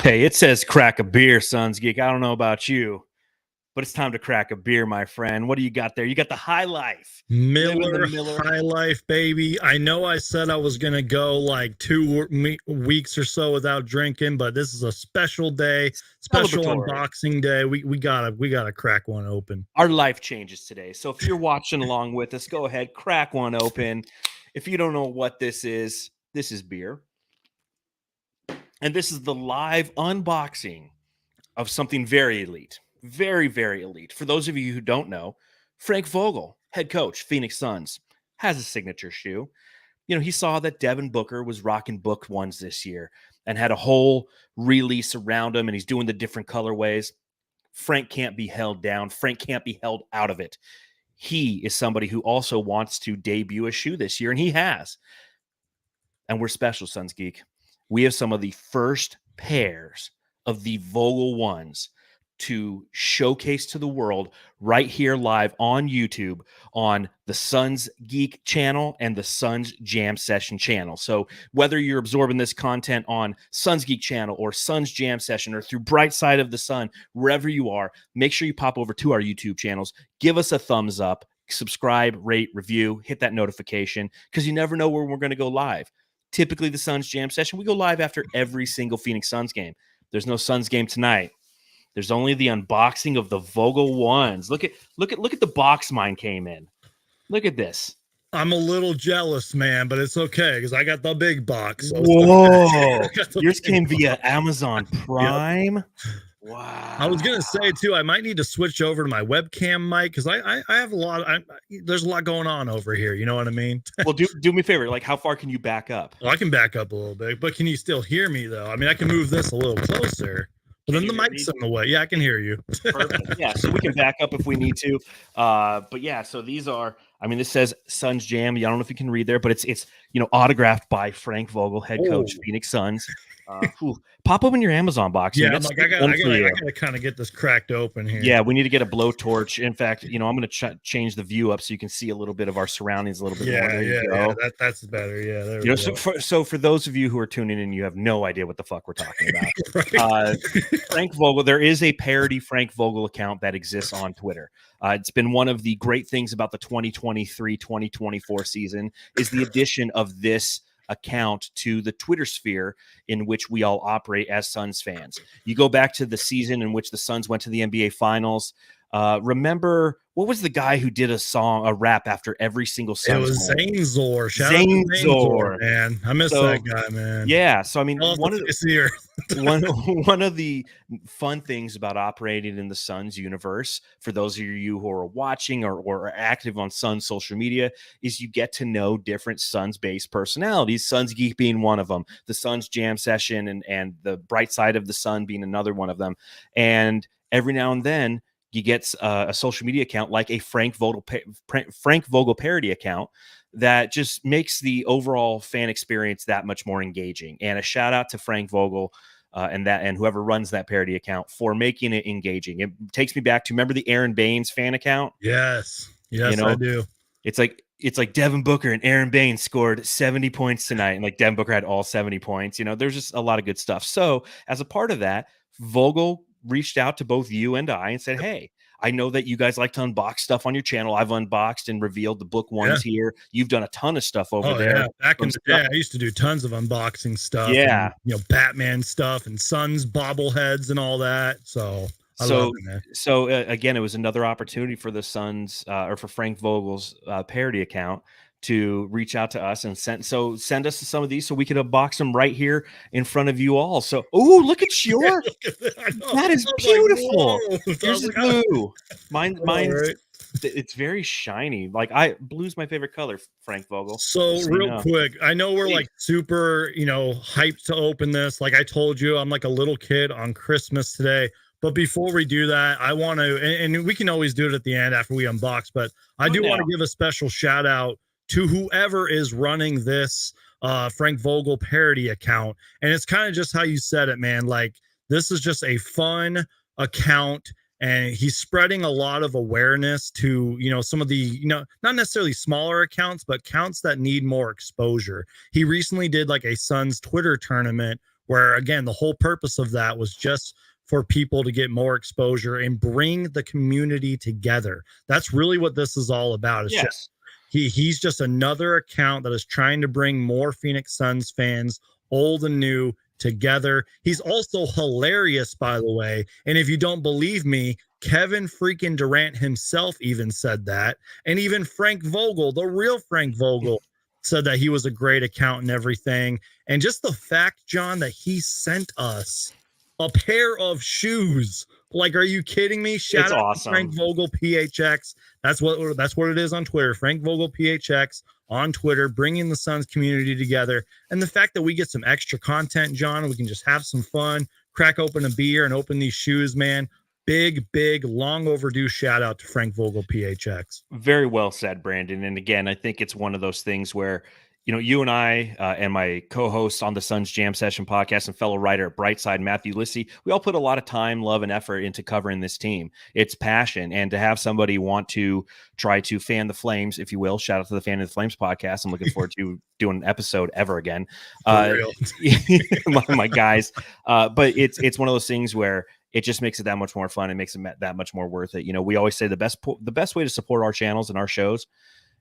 Hey, it says crack a beer, Sons Geek. I don't know about you, but it's time to crack a beer, my friend. What do you got there? You got the High Life. Miller High Life, baby. I know I said I was going to go like 2 weeks or so without drinking, but this is a special day, special unboxing day. We gotta crack one open. Our life changes today. So if you're watching along with us, go ahead, crack one open. If you don't know what this is beer. And this is the live unboxing of something very elite. Very, very elite. For those of you who don't know, Frank Vogel, head coach, Phoenix Suns, has a signature shoe. You know, he saw that Devin Booker was rocking Book 1's this year and had a whole release around him, and he's doing the different colorways. Frank can't be held down. Frank can't be held out of it. He is somebody who also wants to debut a shoe this year, and he has. And we're special, Suns Geek. We have some of the first pairs of the Vogel 1's to showcase to the world right here live on YouTube on the Suns Geek channel and the Suns Jam Session channel. So whether you're absorbing this content on Suns Geek channel or Suns Jam Session or through Bright Side of the Sun, wherever you are, make sure you pop over to our YouTube channels, give us a thumbs up, subscribe, rate, review, hit that notification, because you never know where we're going to go live. Typically, the Suns Jam Session, we go live after every single Phoenix Suns game. There's no Suns game tonight. There's only the unboxing of the Vogel 1's. Look at the box mine came in. Look at this. I'm a little jealous, man, but it's okay because I got the big box. So whoa! Yours came via Amazon Prime. Yep. Wow. I was gonna say too, I might need to switch over to my webcam mic because I have a lot. There's a lot going on over here. You know what I mean? Well, do me a favor. Like, how far can you back up? Well, I can back up a little bit, but can you still hear me though? I mean, I can move this a little closer. But then the mic's in the way. Yeah, I can hear you. Perfect. Yeah, so we can back up if we need to. But yeah, so these are. I mean, this says Suns Jam. I don't know if you can read there, but it's autographed by Frank Vogel, head coach, Phoenix Suns. Pop open your Amazon box. Yeah, I gotta kind of get this cracked open here. Yeah, we need to get a blowtorch. In fact, I'm going to change the view up so you can see a little bit of our surroundings a little bit more. There you go. That's better. Yeah, there we go. So for those of you who are tuning in, you have no idea what the fuck we're talking about. Frank Vogel. There is a parody Frank Vogel account that exists on Twitter. It's been one of the great things about the 2023-2024 season is the addition of this account to the Twitter sphere in which we all operate as Suns fans. You go back to the season in which the Suns went to the NBA Finals. Remember, what was the guy who did a rap after every single Suns? It was Zainzor. Zainzor, man. I miss that guy, man. Yeah. So I mean, one of the fun things about operating in the Suns universe, for those of you who are watching or are active on Suns social media, is you get to know different Suns-based personalities. Suns Geek being one of them, the Suns Jam Session, and the Bright Side of the Sun being another one of them. And every now and then, he gets a social media account like a Frank Vogel parody account that just makes the overall fan experience that much more engaging. And a shout out to Frank Vogel and whoever runs that parody account for making it engaging. It takes me back to, remember the Aaron Baines fan account? Yes, I do. It's like Devin Booker and Aaron Baines scored 70 points tonight, and like Devin Booker had all 70 points. There's just a lot of good stuff. So as a part of that, Vogel reached out to both you and I and said, hey, I know that you guys like to unbox stuff on your channel. I've unboxed and revealed the Book 1's here. You've done a ton of stuff over there. Yeah. Back in the day, I used to do tons of unboxing stuff. Yeah. And, Batman stuff and Suns bobbleheads and all that. So I love it, man. So again, it was another opportunity for the Suns or for Frank Vogel's parody account to reach out to us and send us some of these so we could unbox them right here in front of you all. So, look at that is beautiful. Here's the blue. Mine's it's very shiny. Like blue's my favorite color, Frank Vogel. So real quick, I know we're like super, hyped to open this. Like I told you, I'm like a little kid on Christmas today. But before we do that, I want to, and we can always do it at the end after we unbox, but I do want to give a special shout out to whoever is running this Frank Vogel parody account. And it's kind of just how you said it, man. Like, this is just a fun account, and he's spreading a lot of awareness to, some of the, not necessarily smaller accounts, but accounts that need more exposure. He recently did like a Suns Twitter tournament where again, the whole purpose of that was just for people to get more exposure and bring the community together. That's really what this is all about. It's just he's just another account that is trying to bring more Phoenix Suns fans, old and new, together. He's also hilarious, by the way. And if you don't believe me, Kevin freaking Durant himself even said that. And even Frank Vogel, the real Frank Vogel, said that he was a great account and everything. And just the fact, John, that he sent us a pair of shoes. Like, are you kidding me? Shout It's out awesome. to Frank Vogel PHX. That's what it is on Twitter. Frank Vogel PHX on Twitter, bringing the Suns community together. And the fact that we get some extra content, John, we can just have some fun, crack open a beer and open these shoes, man. Big, long overdue shout out to Frank Vogel PHX. Very well said, Brandon. And again, I think it's one of those things where, you know, you and I and my co-host on the Suns Jam Session podcast and fellow writer at Brightside, Matthew Lissy, we all put a lot of time, love, and effort into covering this team. It's passion. And to have somebody want to try to fan the flames, if you will, shout out to the Fan of the Flames podcast. I'm looking forward to doing an episode ever again. My guys. But it's one of those things where it just makes it that much more fun. It makes it that much more worth it. You know, we always say the best way to support our channels and our shows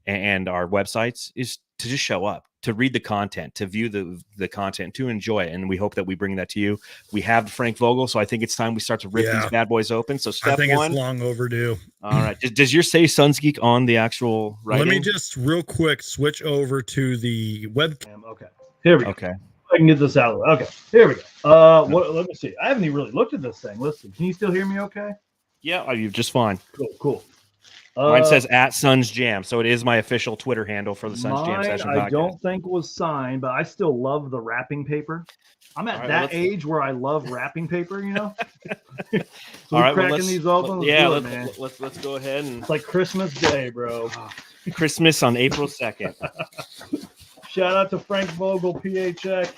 and our websites is to just show up, to read the content, to view the content, to enjoy it. And we hope that we bring that to you. We have Frank Vogel, so I think it's time we start to rip these bad boys open. So step one. I think it's long overdue. All right. Does your say Suns Geek on the actual writing? Let me just real quick switch over to the webcam. Okay. Here we go. Okay. I can get this out of the way. Okay. Here we go. Let me see. I haven't even really looked at this thing. Listen, can you still hear me okay? Yeah, you're just fine. Cool. Mine says at Suns Jam, so it is my official Twitter handle for the Suns Jam Session podcast. I don't think was signed, but I still love the wrapping paper. I'm at that age where I love wrapping paper, you know. So all right, cracking these open. Let's go ahead and. It's like Christmas Day, bro. Christmas on April 2nd. Shout out to Frank Vogel PHX.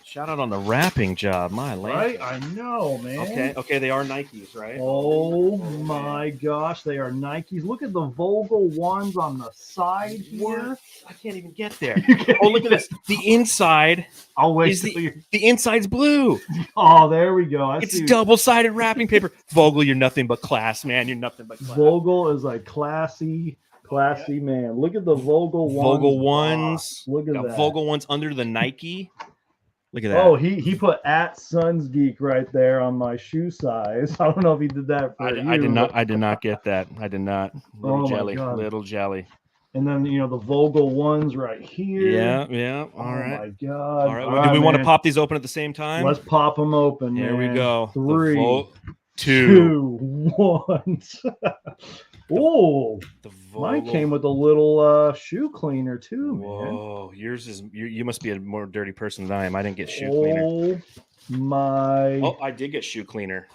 Shout out on the wrapping job, my land. Right, I know, man. Okay, they are Nikes, right? Oh my gosh, they are Nikes. Look at the Vogel ones on the side here. What? I can't even get there. Look at this. The inside. I'll wait. The inside's blue. Oh, there we go. It's double-sided wrapping paper. Vogel, you're nothing but class, man. You're nothing but class. Vogel is a classy man. Look at the Vogel ones. Vogel ones. Look at that. Vogel ones under the Nike. Look at that. Oh, he put at Suns Geek right there on my shoe size. I don't know if he did that for you. I did not get that. I did not. Little jelly. And then, you know, the Vogel ones right here. Yeah. All right. Oh my God. All right. Do we want to pop these open at the same time? Let's pop them open. Here we go. 3, 2, 1. Oh, mine came with a little shoe cleaner too, man. Whoa, yours is you must be a more dirty person than I am. I didn't get shoe cleaner. Oh, I did get shoe cleaner.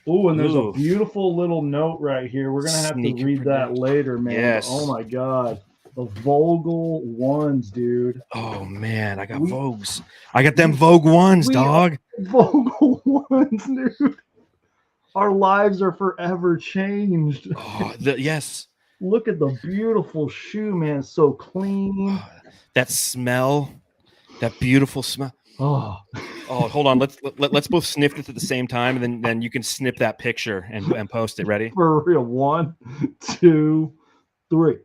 Oh, and there's a beautiful little note right here. We're gonna have to read that later, man. Yes. Oh my God. The Vogel ones, dude. Oh man, I got Vogues. I got them Vogue ones, dog. Vogel ones, dude. Our lives are forever changed. Oh, yes. Look at the beautiful shoe, man. It's so clean. That smell, that beautiful smell. Oh, hold on. Let's both sniff it at the same time, and then you can snip that picture and post it. Ready? For real. 1, 2, 3.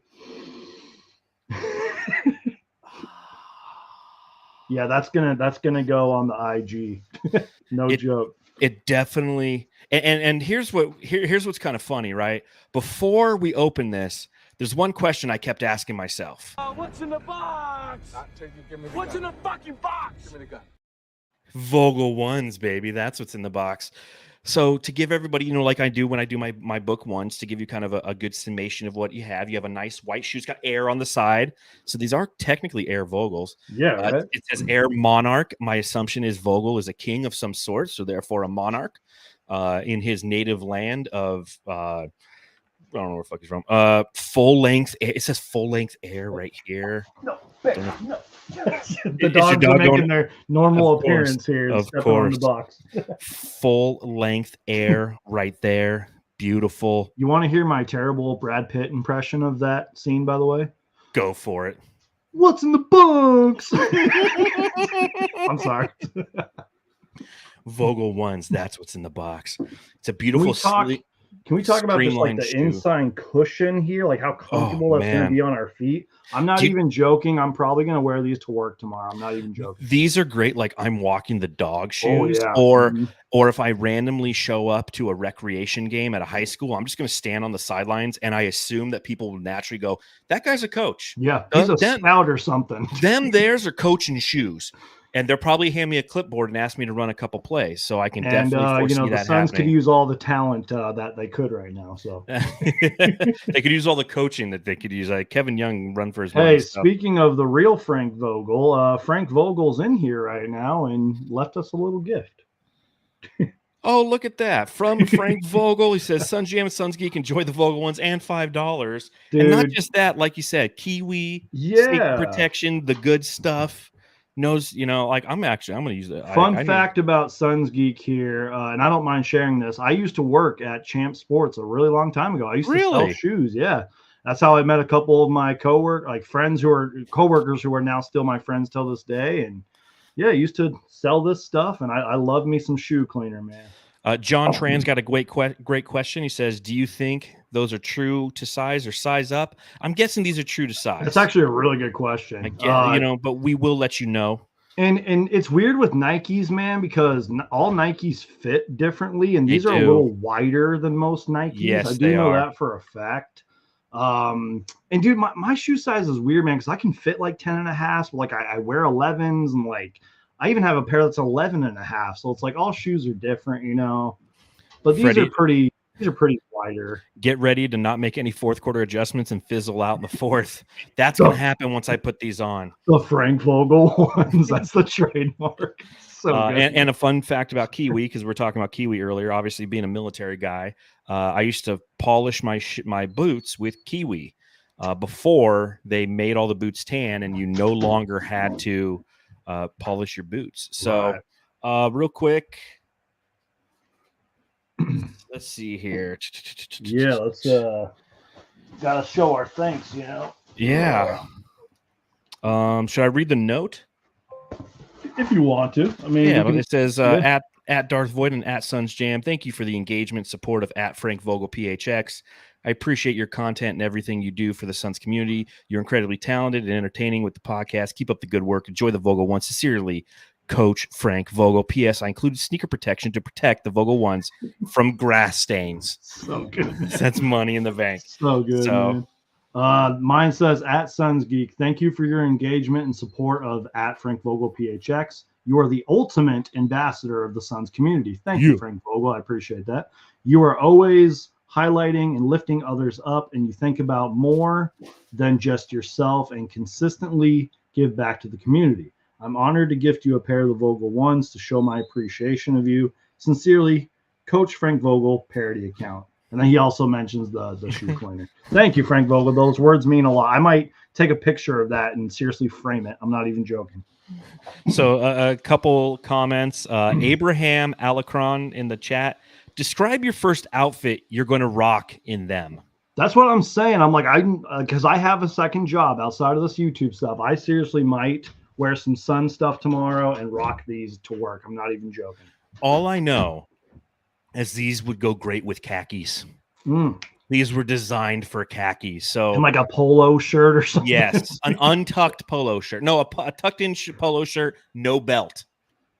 Yeah, that's gonna go on the IG. No joke. It definitely. And here's what's kind of funny, right? Before we open this, there's one question I kept asking myself. What's in the box? What's in the fucking box? Give me the gun. Vogel ones, baby. That's what's in the box. So to give everybody, you know, like I do when I do my book ones, to give you kind of a good summation of what you have a nice white shoe. It's got air on the side. So these are technically Air Vogels. Yeah, right? It says Air Monarch. My assumption is Vogel is a king of some sort, so therefore a monarch in his native land of I don't know where the fuck he's from. Full length. It says full length Air right here. No. The dogs are making their normal appearance here. Of course. On the box. Full length Air right there. Beautiful. You want to hear my terrible Brad Pitt impression of that scene, by the way? Go for it. What's in the box? I'm sorry. Vogel 1's. That's what's in the box. It's a beautiful. Can we talk about just like streamlined the shoe. inside cushion here, like how comfortable that's going to be on our feet? I'm not even joking. I'm probably going to wear these to work tomorrow. I'm not even joking. These are great. Like I'm walking the dog shoes, or if I randomly show up to a recreation game at a high school, I'm just going to stand on the sidelines, and I assume that people will naturally go, "That guy's a coach." Yeah, he's a scout or something. Theirs are coaching shoes. And they'll probably hand me a clipboard and ask me to run a couple plays, so I can definitely foresee the Suns could use all the talent that they could right now. So they could use all the coaching that they could use. Like Kevin Young run for his money. Hey, speaking of the real Frank Vogel, Frank Vogel's in here right now and left us a little gift. Oh, look at that. From Frank Vogel. He says, Suns Jam and Suns Geek, enjoy the Vogel 1's and $5. Dude. And not just that, like you said, Kiwi, sneaker protection, the good stuff. Knows, like I'm going to use that. Fun fact about Suns Geek here, and I don't mind sharing this. I used to work at Champ Sports a really long time ago. I used to sell shoes. Yeah. That's how I met a couple of my coworkers who are now still my friends till this day. And yeah, I used to sell this stuff, and I love me some shoe cleaner, man. John Tran's got a great question. He says, do you think those are true to size or size up? I'm guessing these are true to size. That's actually a really good question. I guess, but we will let you know. And it's weird with Nikes, man, because all Nikes fit differently, and these are a little wider than most Nikes. Yes, I do know that for a fact. And dude, my shoe size is weird, man, because I can fit like 10 and a half, but like I wear 11s, and like I even have a pair that's 11 and a half. So it's like all shoes are different, but these are pretty wider. Get ready to not make any fourth quarter adjustments and fizzle out in the fourth. That's going to happen once I put these on. The Frank Vogel 1's, that's the trademark. So and a fun fact about Kiwi, because we're talking about Kiwi earlier, obviously being a military guy, I used to polish my boots with Kiwi before they made all the boots tan, and you no longer had to polish your boots. So real quick, let's see here. Yeah, let's gotta show our thanks, Yeah. Should I read the note? If you want to. I mean, yeah, it says at Darth Void and at Suns Jam, thank you for the engagement support of at Frank Vogel PHX. I appreciate your content and everything you do for the Suns community. You're incredibly talented and entertaining with the podcast. Keep up the good work. Enjoy the Vogel 1. Sincerely, Coach Frank Vogel. P.S. I included sneaker protection to protect the Vogel 1's from grass stains. So good. That's money in the bank. So good, man. Mine says, at Suns Geek, thank you for your engagement and support of at Frank Vogel PHX. You are the ultimate ambassador of the Suns community. Thank you, Frank Vogel. I appreciate that. You are always highlighting and lifting others up, and you think about more than just yourself and consistently give back to the community. I'm honored to gift you a pair of the Vogel 1's to show my appreciation of you. Sincerely, Coach Frank Vogel, parody account. And then he also mentions the shoe cleaner. Thank you, Frank Vogel. Those words mean a lot. I might take a picture of that and seriously frame it. I'm not even joking. So a couple comments. Abraham Alacron in the chat. Describe your first outfit you're going to rock in them. That's what I'm saying. I'm like, because I have a second job outside of this YouTube stuff. I seriously might wear some Sun stuff tomorrow and rock these to work. I'm not even joking. All I know is these would go great with khakis. These were designed for khakis. So and like a polo shirt or something. Yes, an untucked polo shirt. No, a tucked in polo shirt, no belt.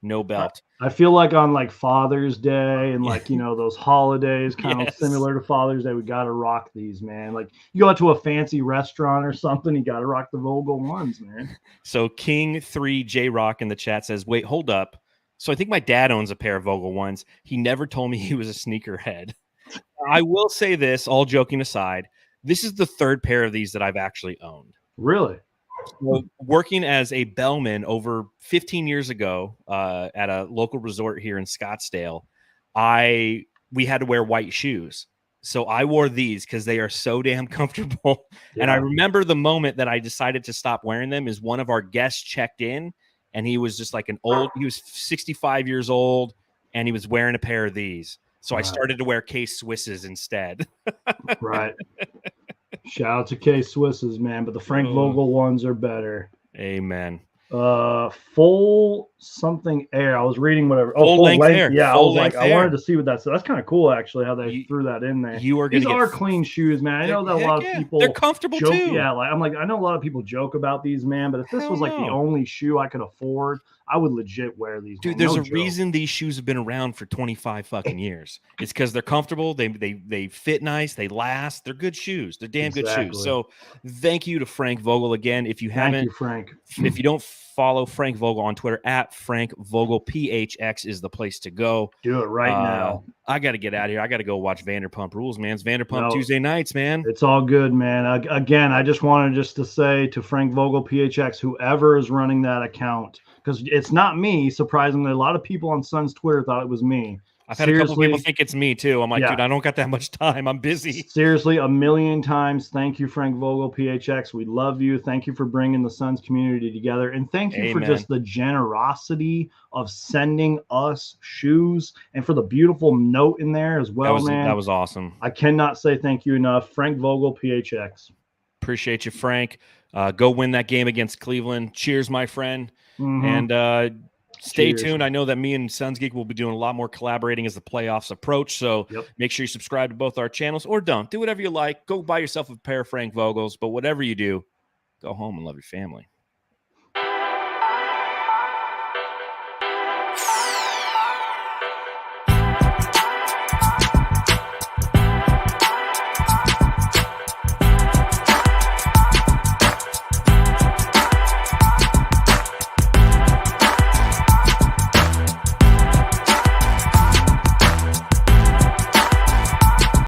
No belt. I feel like on like Father's Day and like, those holidays kind of similar to Father's Day, we got to rock these, man. Like you go out to a fancy restaurant or something, you got to rock the Vogel 1's, man. So King 3 J Rock in the chat says, wait, hold up. So I think my dad owns a pair of Vogel 1's. He never told me he was a sneakerhead. I will say this, all joking aside, this is the third pair of these that I've actually owned. Really? So working as a bellman over 15 years ago at a local resort here in Scottsdale, we had to wear white shoes. So I wore these because they are so damn comfortable. Yeah. And I remember the moment that I decided to stop wearing them is one of our guests checked in, and he was just like he was 65 years old, and he was wearing a pair of these. So I started to wear K-Swisses instead. Right. Shout out to K Swisses, man, but the Frank Vogel ones are better. Amen. Full something air. I was reading whatever. Oh, full length air. Yeah, full I was like, air. I wanted to see what that said. That's kind of cool, actually, how they threw that in there. These are clean shoes, man. I know that a lot of people they're comfortable joke, too. Yeah, like I know a lot of people joke about these, man. But if this was like the only shoe I could afford, I would legit wear these. Dude, there's a reason these shoes have been around for 25 fucking years. It's because they're comfortable. They fit nice. They last. They're good shoes. They're damn good shoes. So thank you to Frank Vogel again. If you haven't, thank you, Frank. If you don't follow Frank Vogel on Twitter, at Frank Vogel PHX is the place to go. Do it right now. I got to get out of here. I got to go watch Vanderpump Rules, man. It's Vanderpump Tuesday nights, man. It's all good, man. Again, I just wanted to say to Frank Vogel PHX, whoever is running that account, because it's not me. Surprisingly, a lot of people on Sun's Twitter thought it was me. I've had a couple people think it's me too. I'm like, dude, I don't got that much time. I'm busy. Seriously, a million times. Thank you, Frank Vogel PHX. We love you. Thank you for bringing the Suns community together. And thank you for just the generosity of sending us shoes and for the beautiful note in there as well, man. That was awesome. I cannot say thank you enough. Frank Vogel PHX. Appreciate you, Frank. Go win that game against Cleveland. Cheers, my friend. And stay tuned. I know that me and Suns Geek will be doing a lot more collaborating as the playoffs approach. So make sure you subscribe to both our channels, or don't. Do whatever you like. Go buy yourself a pair of Frank Vogels. But whatever you do, go home and love your family.